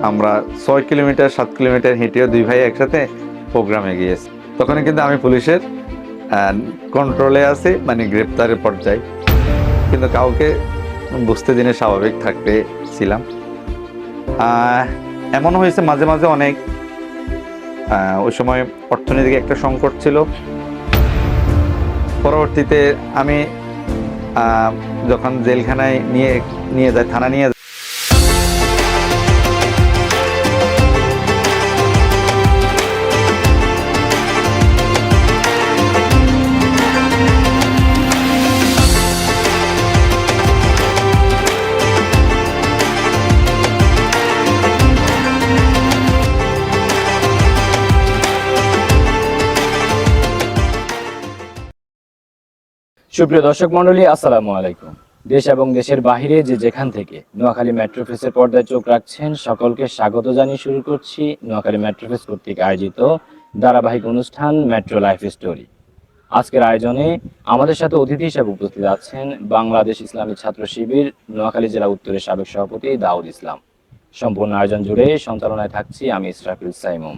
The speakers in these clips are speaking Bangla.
আমরা 6 কিলোমিটার 7 কিলোমিটার হেঁটেও দুই ভাই একসাথে প্রোগ্রামে গিয়েছি। তখন কিন্তু আমি পুলিশের কন্ট্রোলে আছি, মানে গ্রেপ্তারের পর্যায়ে, কিন্তু কাউকে বুঝতে দিনে স্বাভাবিক থাকতে ছিলাম। এমনও হয়েছে মাঝে মাঝে অনেক, ওই সময় অর্থনৈতিক একটা সংকট ছিল। পরবর্তীতে আমি যখন জেলখানায় নিয়ে নিয়ে যায়, থানা নিয়ে যায়, সুপ্রিয় দর্শক মন্ডলী, আসসালামু আলাইকুম। দেশ এবং দেশের বাহিরে যে যেখান থেকে নোয়াখালী মেট্রোপ্রেসের পর্দায় চোখ রাখছেন সকলকে স্বাগত জানিয়ে শুরু করছি নোয়াখালী মেট্রোপ্রেস কর্তৃক আয়োজিত ধারাবাহিক অনুষ্ঠান মেট্রো লাইফ স্টোরি। আজকের আয়োজনে আমাদের সাথে অতিথি হিসেবে উপস্থিত আছেন বাংলাদেশ ইসলামী ছাত্র শিবির নোয়াখালী জেলা উত্তরের সাবেক সভাপতি দাউদ ইসলাম। সম্পূর্ণ আয়োজন জুড়ে সঞ্চালনায় থাকছি আমি ইসরাফিল সাইমুম।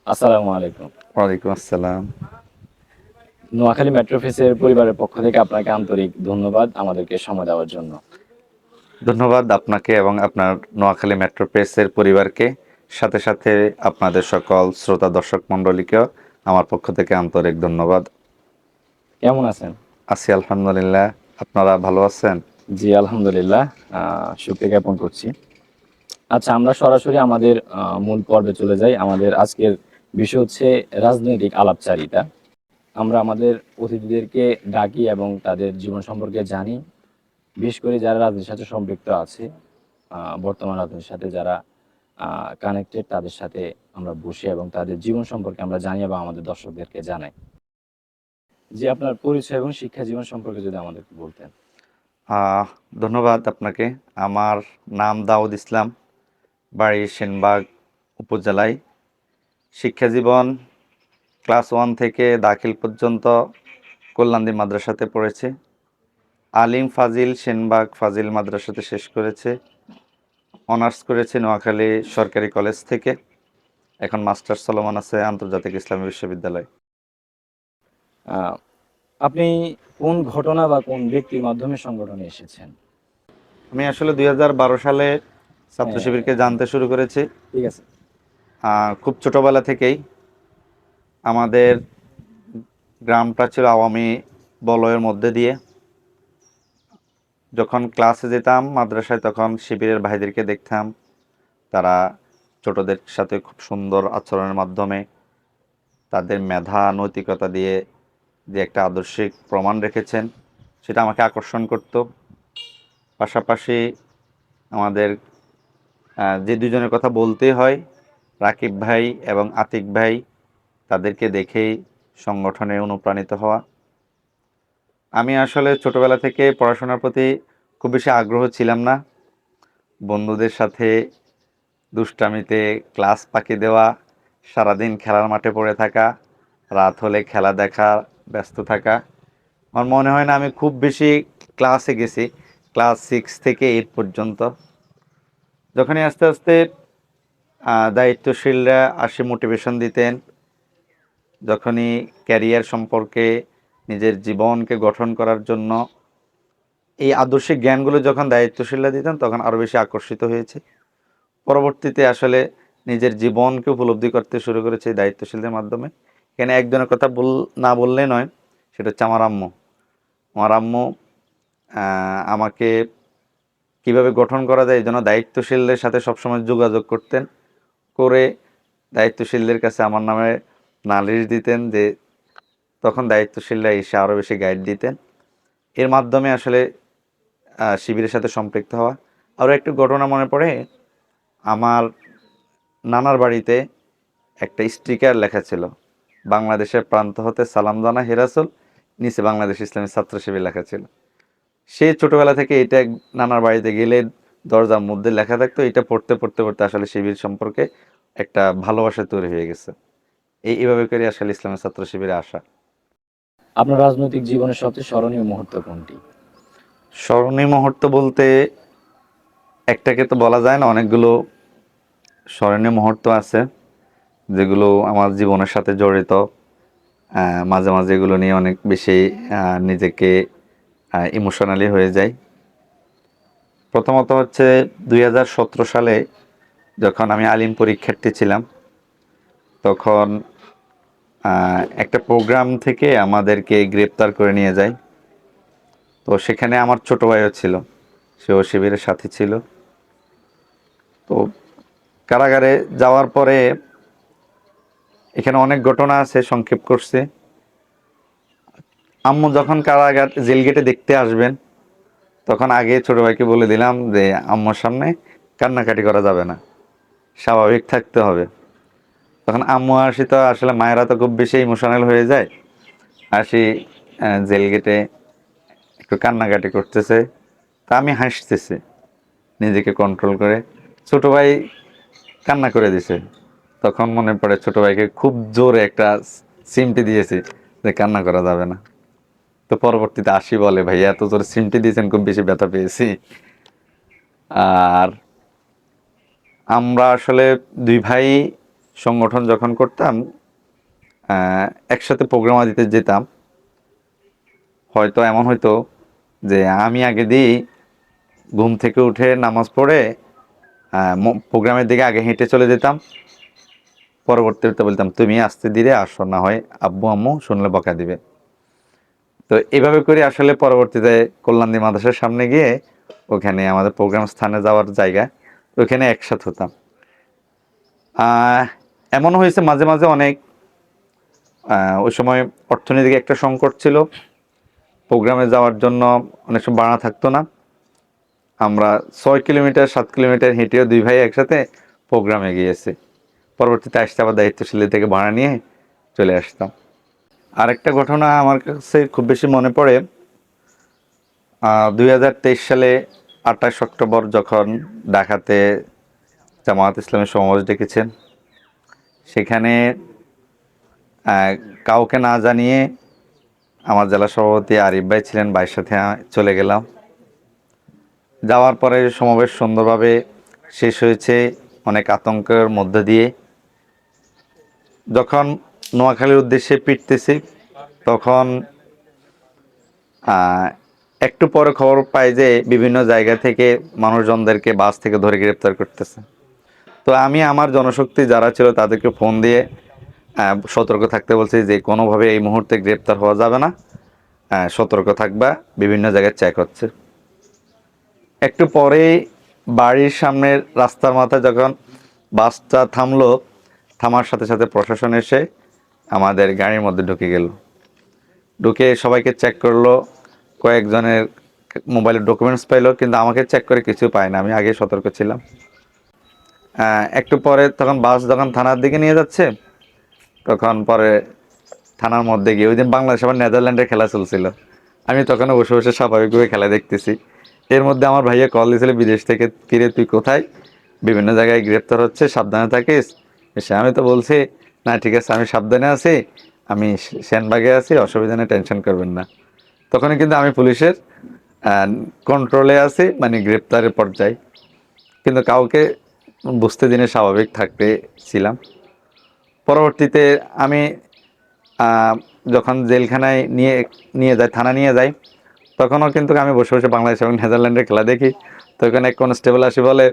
আসসালামু আলাইকুম। ওয়ালাইকুম আসসালাম। নোয়াখালী মেট্রোপ্রেসের পরিবারের পক্ষ থেকে আপনাকে আন্তরিক ধন্যবাদ আমাদেরকে সময় দেওয়ার জন্য। ধন্যবাদ আপনাকে এবং আপনার নোয়াখালী মেট্রো প্রেসের পরিবারকে, সাথে সাথে আপনাদের সকল শ্রোতা দর্শক মণ্ডলীকেও আমার পক্ষ থেকে আন্তরিক ধন্যবাদ। কেমন আছেন? আছি আলহামদুলিল্লাহ। আপনারা ভালো আছেন? জি আলহামদুলিল্লাহ, শুকরিয়া জ্ঞাপন করছি। আচ্ছা, আমরা সরাসরি আমাদের মূল পর্বে চলে যাই। আমাদের আজকের বিষয় হচ্ছে রাজনৈতিক আলাপচারিতা। আমরা আমাদের অতিথিদেরকে ডাকি এবং তাদের জীবন সম্পর্কে জানি, বিশেষ করে যারা রাজনীতির সাথে সম্পৃক্ত আছে, বর্তমান রাজনীতির সাথে যারা কানেক্টেড, তাদের সাথে আমরা বসি এবং তাদের জীবন সম্পর্কে আমরা জানি এবং আমাদের দর্শকদেরকে জানাই। যে আপনার পরিচয় এবং শিক্ষা জীবন সম্পর্কে যদি আমাদেরকে বলতেন। ধন্যবাদ আপনাকে। আমার নাম দাউদ ইসলাম, বাড়ি সেনবাগ উপজেলায়। শিক্ষা জীবন ক্লাস 1 থেকে দাখিল পর্যন্ত কল্যাণদী মাদ্রাসাতে পড়েছে। আলিম ফাজিল সেনবাগ ফাজিল মাদ্রাসাতে শেষ করেছে। অনার্স করেছে নোয়াখালী সরকারি কলেজ থেকে। এখন মাস্টার্স চলমান আছে আন্তর্জাতিক ইসলামী বিশ্ববিদ্যালয়। আপনি কোন ঘটনা বা কোন ব্যক্তির মাধ্যমে সংগঠনে এসেছেন? আমি আসলে 2012 সালে ছাত্র শিবিরকে জানতে শুরু করেছি। ঠিক আছে। খুব ছোটবেলা থেকেই আমাদের গ্রামটা ছিল আওয়ামী বলয়ের মধ্যে দিয়ে। যখন ক্লাসে যেতাম মাদ্রাসায়, তখন শিবিরের ভাইদেরকে দেখতাম, তারা ছোটদের সাথে খুব সুন্দর আচরণের মাধ্যমে তাদের মেধা নৈতিকতা দিয়ে যে একটা আদর্শিক প্রমাণ রেখেছেন, সেটা আমাকে আকর্ষণ করত। পাশাপাশি আমাদের যে দুজনের কথা বলতে হয়, রাকিব ভাই এবং আতিক ভাই, তাদেরকে দেখেই সংগঠনে অনুপ্রাণিত হওয়া। আমি আসলে ছোটবেলা থেকে পড়াশোনার প্রতি খুব বেশি আগ্রহ ছিলাম না। বন্ধুদের সাথে দুষ্টামিতে ক্লাস ফাঁকি দেওয়া, সারাদিন খেলার মাঠে পড়ে থাকা, রাত হলে খেলা দেখা, ব্যস্ত থাকা। আমার মনে হয় না আমি খুব বেশি ক্লাসে গেছি, ক্লাস 6 থেকে 8 পর্যন্ত। যখনই আস্তে আস্তে দায়িত্বশীলরা আসে মোটিভেশন দিতেন, যখনই ক্যারিয়ার সম্পর্কে নিজের জীবনকে গঠন করার জন্য এই আদর্শিক জ্ঞানগুলো যখন দায়িত্বশীলরা দিতেন, তখন আরও বেশি আকর্ষিত হয়েছে। পরবর্তীতে আসলে নিজের জীবনকে উপলব্ধি করতে শুরু করেছে এই দায়িত্বশীলদের মাধ্যমে। এখানে একজনের কথা না বললে নয়, সেটা হচ্ছে আমার আম্মু। আমার আম্মু আমাকে কিভাবে গঠন করা যায় এই জন্য দায়িত্বশীলদের সাথে সবসময় যোগাযোগ করতেন, করে দায়িত্বশীলদের কাছে আমার নামে নালিশ দিতেন, যে তখন দায়িত্বশীলরা এসে আরও বেশি গাইড দিতেন। এর মাধ্যমে আসলে শিবিরের সাথে সম্পৃক্ত হওয়া। আরও একটু ঘটনা মনে পড়ে, আমার নানার বাড়িতে একটা স্টিকার লেখা ছিল, বাংলাদেশের প্রান্ত হতে সালাম জানা হেরাসুল, নিচে বাংলাদেশ ইসলামী ছাত্র শিবির লেখা ছিল। সেই ছোটোবেলা থেকে এটা নানার বাড়িতে গেলে দরজার মধ্যে লেখা থাকতো। এটা পড়তে পড়তে পড়তে আসলে শিবির সম্পর্কে একটা ভালোবাসা তৈরি হয়ে গেছে। এইভাবে করে আসলে ইসলামী ছাত্র শিবিরে আসা। আপনার রাজনৈতিক জীবনের সবচেয়ে স্মরণীয় মুহূর্ত কোনটি? স্মরণীয় মুহূর্ত বলতে একটাকে তো বলা যায় না, অনেকগুলো স্মরণীয় মুহূর্ত আছে যেগুলো আমার জীবনের সাথে জড়িত। মাঝে মাঝে এগুলো নিয়ে অনেক বেশি নিজেকে ইমোশনালি হয়ে যায়। প্রথমত হচ্ছে 2017 সালে যখন আমি আলিম পরীক্ষার্থী ছিলাম, তখন একটা প্রোগ্রাম থেকে আমাদেরকে গ্রেপ্তার করে নিয়ে যায়। তো সেখানে আমার ছোট ভাইও ছিল, সেও শিবিরের সাথী ছিল। তো কারাগারে যাওয়ার পরে এখানে অনেক ঘটনা আছে, সংক্ষেপ করছি। আম্মু যখন কারাগার জেল গেটে দেখতে আসবেন, তখন আগে ছোট ভাইকে বলে দিলাম যে আম্মুর সামনে কান্নাকাটি করা যাবে না, স্বাভাবিক থাকতে হবে। তখন আম্মু আসি, তো আসলে মায়েরা তো খুব বেশি ইমোশনাল হয়ে যায়। আসি জেল গেটে একটু কান্নাকাটি করতেছে, তা আমি হাসতেছি নিজেকে কন্ট্রোল করে। ছোট ভাই কান্না করে দিছে। তখন মনে পড়ে ছোট ভাইকে খুব জোরে একটা সিমটি দিয়েছি যে কান্না করা যাবে না। তো পরবর্তীতে আসি বলে, ভাইয়া এত জোরে সিমটি দিয়েছেন, খুব বেশি ব্যথা পেয়েছি। আর আমরা আসলে দুই ভাই সংগঠন যখন করতাম, একসাথে প্রোগ্রাম দিতে যেতাম। হয়তো এমন হয়তো যে আমি আগে দিই, ঘুম থেকে উঠে নামাজ পড়ে প্রোগ্রামের দিকে আগে হেঁটে চলে যেতাম। পরবর্তীতে বলতাম, তুমি আসতে দিলে আসো, না হয় আব্বু আম্মু শুনলে বকা দিবে। তো এইভাবে করে আসলে পরবর্তীতে কল্যাণী মাদ্রাসার সামনে গিয়ে, ওখানে আমাদের প্রোগ্রাম স্থানে যাওয়ার জায়গা, ওখানে একসাথে হতাম। আহ, এমন হয়েছে মাঝে মাঝে অনেক, ওই সময় অর্থনৈতিক একটা সংকট ছিল, প্রোগ্রামে যাওয়ার জন্য অনেক সময় ভাড়া থাকতো না। আমরা 6 কিলোমিটার 7 কিলোমিটার হেঁটেও দুই ভাই একসাথে প্রোগ্রামে গিয়েছি। পরবর্তীতে আসতে আবার দায়িত্বশীল থেকে ভাড়া নিয়ে চলে আসতাম। আরেকটা ঘটনা আমার কাছে খুব বেশি মনে পড়ে, 2023 সালে 28 অক্টোবর যখন ঢাকাতে জামায়াত ইসলামী সমাবেশ ডেকেছেন, সেখানে কাউকে না জানিয়ে আমার জেলা সভাপতি আরিফ ভাই ছিলেন, ভাইয়ের সাথে চলে গেলাম। যাওয়ার পরে সমাবেশ সুন্দরভাবে শেষ হয়েছে, অনেক আতঙ্কের মধ্যে দিয়ে। যখন নোয়াখালীর উদ্দেশ্যে ফিরতেছি, তখন একটু পরে খবর পাই যে বিভিন্ন জায়গা থেকে মানুষজনদেরকে বাস থেকে ধরে গ্রেপ্তার করতেছে। তো আমি আমার জনশক্তি যারা ছিল তাদেরকে ফোন দিয়ে সতর্ক থাকতে বলছি যে কোনোভাবে এই মুহূর্তে গ্রেপ্তার হওয়া যাবে না, সতর্ক থাকবা, বিভিন্ন জায়গায় চেক হচ্ছে। একটু পরেই বাড়ির সামনের রাস্তার মাথায় যখন বাসটা থামলো, থামার সাথে সাথে প্রশাসন এসে আমাদের গাড়ির মধ্যে ঢুকে গেল। ঢুকে সবাইকে চেক করলো, কয়েকজনের মোবাইলের ডকুমেন্টস পাইলো, কিন্তু আমাকে চেক করে কিছু পায় না, আমি আগে সতর্ক ছিলাম। একটু পরে তখন বাস যখন থানার দিকে নিয়ে যাচ্ছে, তখন পরে থানার মধ্যে গিয়ে, ওই দিন বাংলাদেশ আবার নেদারল্যান্ডের খেলা চলছিল, আমি তখন বসে বসে স্বাভাবিকভাবে খেলা দেখতেছি। এর মধ্যে আমার ভাইয়া কল দিয়েছিল বিদেশ থেকে, কিরে তুই কোথায়, বিভিন্ন জায়গায় গ্রেপ্তার হচ্ছে, সাবধানে থাকিস। সে আমি তো বলছি, না ঠিক আছে আমি সাবধানে আছি, আমি সেনবাগে আছি, অসুবিধা নেই, টেনশন করবেন না। তখনই কিন্তু আমি পুলিশের কন্ট্রোলে আছি, মানে গ্রেপ্তারের পর্যায়ে, কিন্তু কাউকে বুঝতে দিনে স্বাভাবিক থাকতে ছিলাম। পরবর্তীতে আমি আহ, যখন জেলখানায় নিয়ে নিয়ে যায়, থানা নিয়ে যায়, তখনও কিন্তু আমি বসে বসে বাংলাদেশ এবং নেদারল্যান্ডের খেলা দেখি। তো এখানে এক কনস্টেবল আসি বলে,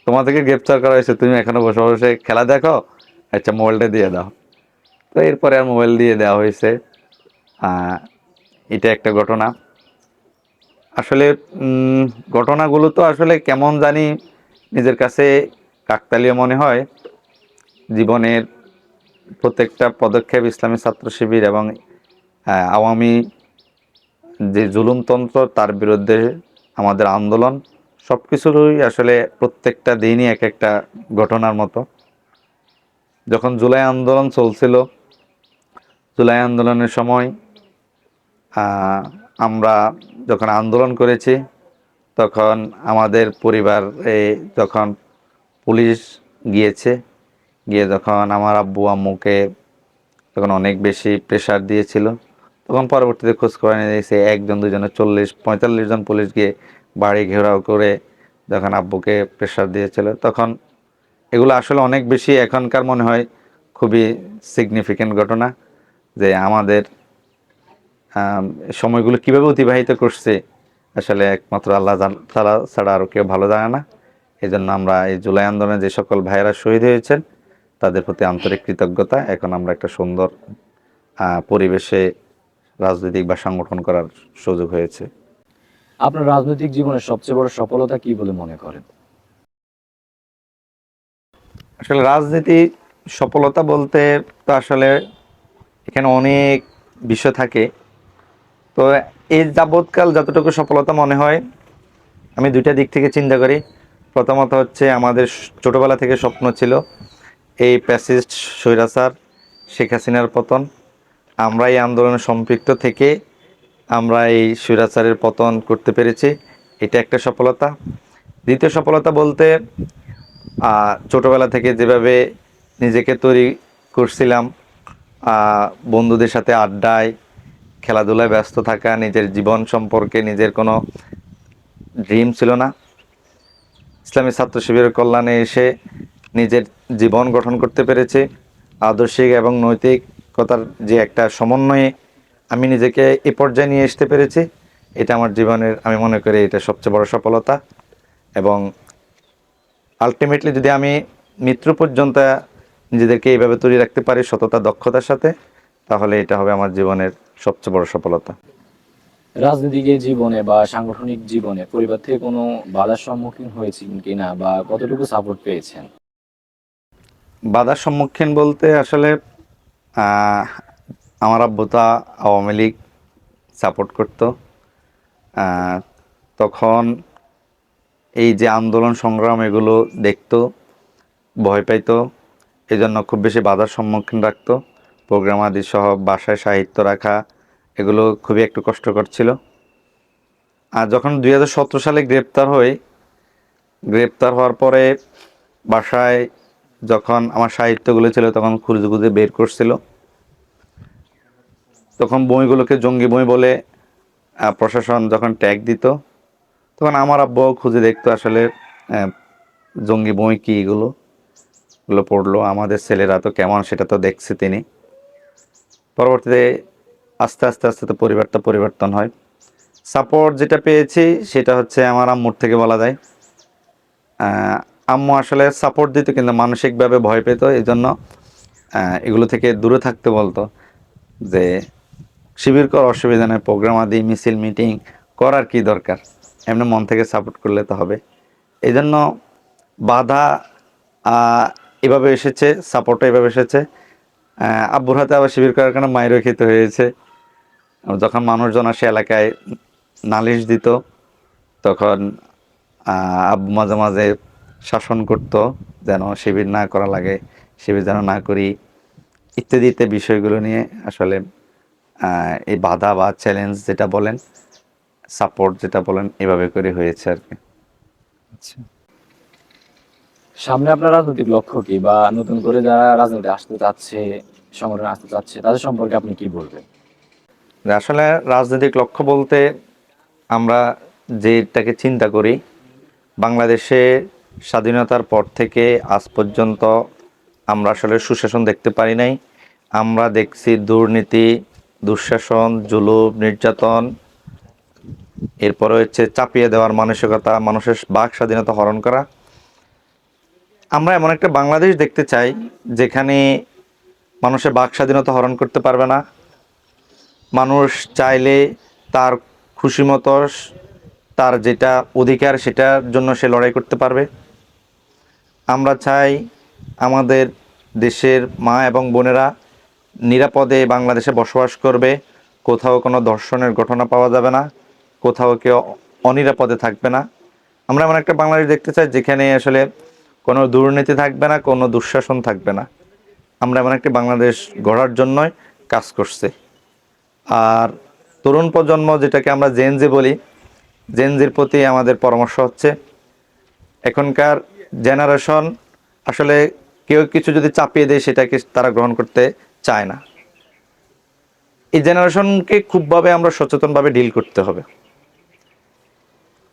তোমাদেরকে গ্রেপ্তার করা হয়েছে, তুমি এখনো বসে বসে খেলা দেখো, আচ্ছা মোবাইলটা দিয়ে দাও। তো এরপরে আর মোবাইল দিয়ে দেওয়া হয়েছে। আহ, এটা একটা ঘটনা। আসলে ঘটনাগুলো তো আসলে কেমন জানি নিজের কাছে কাকতালীয় মনে হয়। জীবনের প্রত্যেকটা পদক্ষেপ ইসলামী ছাত্র শিবির এবং আওয়ামী যে জুলুমতন্ত্র, তার বিরুদ্ধে আমাদের আন্দোলন, সব কিছুরই আসলে প্রত্যেকটা দিনই এক একটা ঘটনার মতো। যখন জুলাই আন্দোলন চলছিল, জুলাই আন্দোলনের সময় আমরা যখন আন্দোলন করেছি, তখন আমাদের পরিবারে যখন পুলিশ গিয়েছে, গিয়ে যখন আমার আব্বু আম্মুকে তখন অনেক বেশি প্রেশার দিয়েছিল, তখন পরবর্তীতে খোঁজ করে নিয়ে দেখছি 1 2 জনের 40 45 জন পুলিশ গিয়ে বাড়ি ঘেরাও করে যখন আব্বুকে প্রেশার দিয়েছিল, তখন এগুলো আসলে অনেক বেশি এখনকার মনে হয় খুবই সিগনিফিক্যান্ট ঘটনা, যে আমাদের সময়গুলো কিভাবে অতিবাহিত করছে আসলে একমাত্র আল্লাহ তাআলা ছাড়া আর কেউ ভালো জানে না। এই জন্য আমরা এই জুলাই আন্দোলনে যে সকল ভাইয়েরা শহীদ হয়েছেন তাদের প্রতি আন্তরিক কৃতজ্ঞতা। এখন আমরা একটা সুন্দর পরিবেশে রাজনৈতিক বা সংগঠন করার সুযোগ হয়েছে। আপনার রাজনৈতিক জীবনের সবচেয়ে বড় সফলতা কি বলে মনে করেন? আসলে রাজনীতি সফলতা বলতে তো আসলে এখানে অনেক বিষয় থাকে। তো এই যাবৎকাল যতটুকু সফলতা মনে হয়, আমি দুইটা দিক থেকে চিন্তা করি। প্রথমত হচ্ছে আমাদের ছোটবেলা থেকে স্বপ্ন ছিল এই প্যাসিস্ট স্বৈরাচার শেখ হাসিনার পতন। আমরা এই আন্দোলনে সম্পৃক্ত থেকে আমরা এই স্বৈরাচারের পতন করতে পেরেছি, এটা একটা সফলতা। দ্বিতীয় সফলতা বলতে ছোটবেলা থেকে যেভাবে নিজেকে তৈরি করছিলাম, বন্ধুদের সাথে আড্ডায় খেলাধুলায় ব্যস্ত থাকা, নিজের জীবন সম্পর্কে নিজের কোনো ড্রিম ছিল না। ইসলামী ছাত্র শিবিরের কল্যাণে এসে নিজের জীবন গঠন করতে পেরেছে। আদর্শিক এবং নৈতিকতার যে একটা সমন্বয়ে আমি নিজেকে এ পর্যায়ে নিয়ে আসতে পেরেছি, এটা আমার জীবনের, আমি মনে করি এটা সবচেয়ে বড় সফলতা। এবং আলটিমেটলি যদি আমি মৃত্যু পর্যন্ত নিজেদেরকে এইভাবে তৈরি রাখতে পারি সততা দক্ষতার সাথে, তাহলে এটা হবে আমার জীবনের সবচেয়ে বড় সফলতা। রাজনৈতিক জীবনে বা সাংগঠনিক জীবনে পরিবার থেকে কোনো বাধার সম্মুখীন হয়েছেন কিনা বা কতটুকু সাপোর্ট পেয়েছেন? বাধার সম্মুখীন বলতে আসলে আহ, আমার আব্বু তো আওয়ামী লীগ সাপোর্ট করতো। আহ, তখন এই যে আন্দোলন সংগ্রাম এগুলো দেখতো, ভয় পাইতো, এই জন্য খুব বেশি বাধার সম্মুখীন রাখতো। প্রোগ্রাম আদি সহ বাসায় সাহিত্য রাখা এগুলো খুবই একটু কষ্টকর ছিল। আর যখন 2017 সালে গ্রেপ্তার হওয়ার পরে বাসায় যখন আমার সাহিত্যগুলো ছিল তখন খুঁজে খুঁজে বের করছিল, তখন বইগুলোকে জঙ্গি বই বলে প্রশাসন যখন ট্যাগ দিত, তখন আমার আব্বু খুঁজে দেখতো আসলে আহ, জঙ্গি বই কি, এগুলো পড়লো, আমাদের ছেলেরা তো কেমন সেটা তো দেখছে তিনি। পরবর্তীতে আস্তে আস্তে আস্তে তো পরিবারটা পরিবর্তন হয়। সাপোর্ট যেটা পেয়েছি সেটা হচ্ছে আমার আম্মুর থেকে বলা যায়। আম্মু আসলে সাপোর্ট দিত কিন্তু মানসিকভাবে ভয় পেত, এই জন্য এগুলো থেকে দূরে থাকতে বলতো, যে শিবির কর, অসুবিধা নেই, প্রোগ্রাম আদি মিছিল মিটিং করার কি দরকার, এমনি মন থেকে সাপোর্ট করলে তো হবে। এই জন্য বাধা এভাবে এসেছে, সাপোর্টও এভাবে এসেছে। আব্বুর হাতে আবার শিবির করার কারণে মায়েরও খেতে হয়েছে। যখন মানুষজন আসে এলাকায় নালিশ দিত, তখন আব্বু মাঝে মাঝে শাসন করত যেন শিবির না করা লাগে, শিবির যেন না করি, ইত্যাদি ইত্যাদি বিষয়গুলো নিয়ে আসলে এই বাধা বা চ্যালেঞ্জ যেটা বলেন, সাপোর্ট যেটা বলেন, এভাবে করে হয়েছে আর কি। আচ্ছা, সামনে আপনার রাজনৈতিক লক্ষ্য কি, বা নতুন করে যারা রাজনীতি আসতে চাচ্ছে, সংগঠনে আসতে চাচ্ছে, তাদের সম্পর্কে আপনি কি বলবেন? আসলে রাজনৈতিক লক্ষ্য বলতে আমরা যেটাকে চিন্তা করি, বাংলাদেশে স্বাধীনতার পর থেকে আজ পর্যন্ত আমরা আসলে সুশাসন দেখতে পারি নাই। আমরা দেখছি দুর্নীতি, দুঃশাসন, জুলুম, নির্যাতন, এরপরে হচ্ছে চাপিয়ে দেওয়ার মানসিকতা, মানুষের বাক স্বাধীনতা হরণ করা। আমরা এমন একটা বাংলাদেশ দেখতে চাই যেখানে মানুষের বাক স্বাধীনতা হরণ করতে পারবে না, মানুষ চাইলে তার খুশি মতো তার যেটা অধিকার সেটার জন্য সে লড়াই করতে পারবে। আমরা চাই আমাদের দেশের মা এবং বোনেরা নিরাপদে বাংলাদেশে বসবাস করবে, কোথাও কোনো ধর্ষণের ঘটনা পাওয়া যাবে না, কোথাও কেউ অনিরাপদে থাকবে না। আমরা এমন একটা বাংলাদেশ দেখতে চাই যেখানে আসলে কোনো দুর্নীতি থাকবে না, কোনো দুঃশাসন থাকবে না। আমরা এমন একটি বাংলাদেশ গড়ার জন্যই কাজ করছি। আর তরুণ প্রজন্ম, যেটাকে আমরা জেনজি বলি, জেনজির প্রতি আমাদের পরামর্শ হচ্ছে, এখনকার জেনারেশন আসলে কেউ কিছু যদি চাপিয়ে দেয় সেটাকে তারা গ্রহণ করতে চায় না। এই জেনারেশনকে খুবভাবে আমরা সচেতনভাবে ডিল করতে হবে।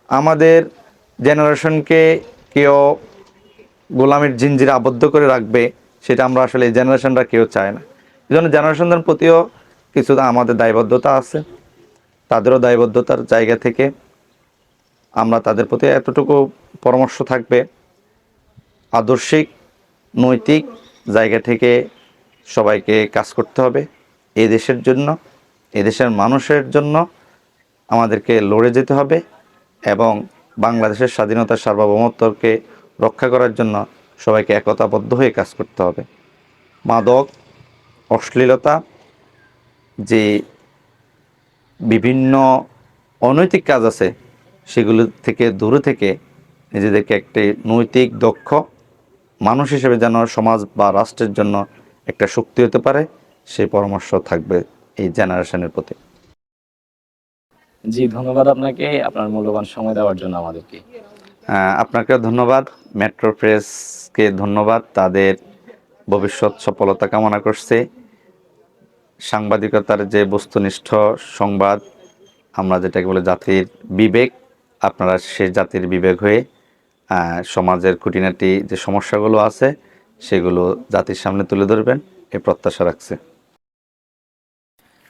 আমাদের জেনারেশনকে কেউ গোলামের জিঞ্জিরে আবদ্ধ করে রাখবে, সেটা আমরা আসলে এই জেনারেশনরা কেউ চায় না। এই জন্য জেনারেশনদের প্রতিও কিছু আমাদের দায়বদ্ধতা আছে। তাদেরও দায়বদ্ধতার জায়গা থেকে আমরা তাদের প্রতি এতটুকু পরামর্শ থাকবে, আদর্শিক নৈতিক জায়গা থেকে সবাইকে কাজ করতে হবে। এই দেশের জন্য, এদেশের মানুষের জন্য আমাদেরকে লড়ে যেতে হবে এবং বাংলাদেশের স্বাধীনতা সার্বভৌমত্বকে রক্ষা করার জন্য সবাইকে একতাবদ্ধ হয়ে কাজ করতে হবে। মাদক, অশ্লীলতা, যে বিভিন্ন অনৈতিক কাজ আছে, সেগুলো থেকে দূরে থেকে নিজেদেরকে একটি নৈতিক দক্ষ মানুষ হিসেবে যেন সমাজ বা রাষ্ট্রের জন্য একটা শক্তি হতে পারে, সেই পরামর্শ থাকবে এই জেনারেশনের প্রতি। জি, ধন্যবাদ আপনাকে আপনার মূল্যবান সময় দেওয়ার জন্য আমাদেরকে। আপনাকেও ধন্যবাদ, মেট্রো প্রেসকে ধন্যবাদ, তাদের ভবিষ্যৎ সফলতা কামনা করছে। সাংবাদিকতার যে বস্তুনিষ্ঠ সংবাদ, আমরা যেটাকে বলে জাতির বিবেক, আপনারা সে জাতির বিবেক হয়ে সমাজের খুঁটিনাটি যে সমস্যাগুলো আছে সেগুলো জাতির সামনে তুলে ধরবেন, এ প্রত্যাশা রাখছে।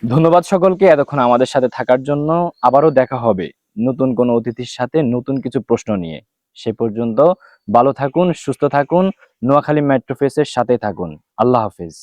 ধন্যবাদ সকলকে এতক্ষণ আমাদের সাথে থাকার জন্য। আবারও দেখা হবে নতুন কোনো অতিথির সাথে নতুন কিছু প্রশ্ন নিয়ে। সে পর্যন্ত ভালো থাকুন, সুস্থ থাকুন, নোয়াখালী মেট্রো প্রেসের সাথে থাকুন। আল্লাহ হাফেজ।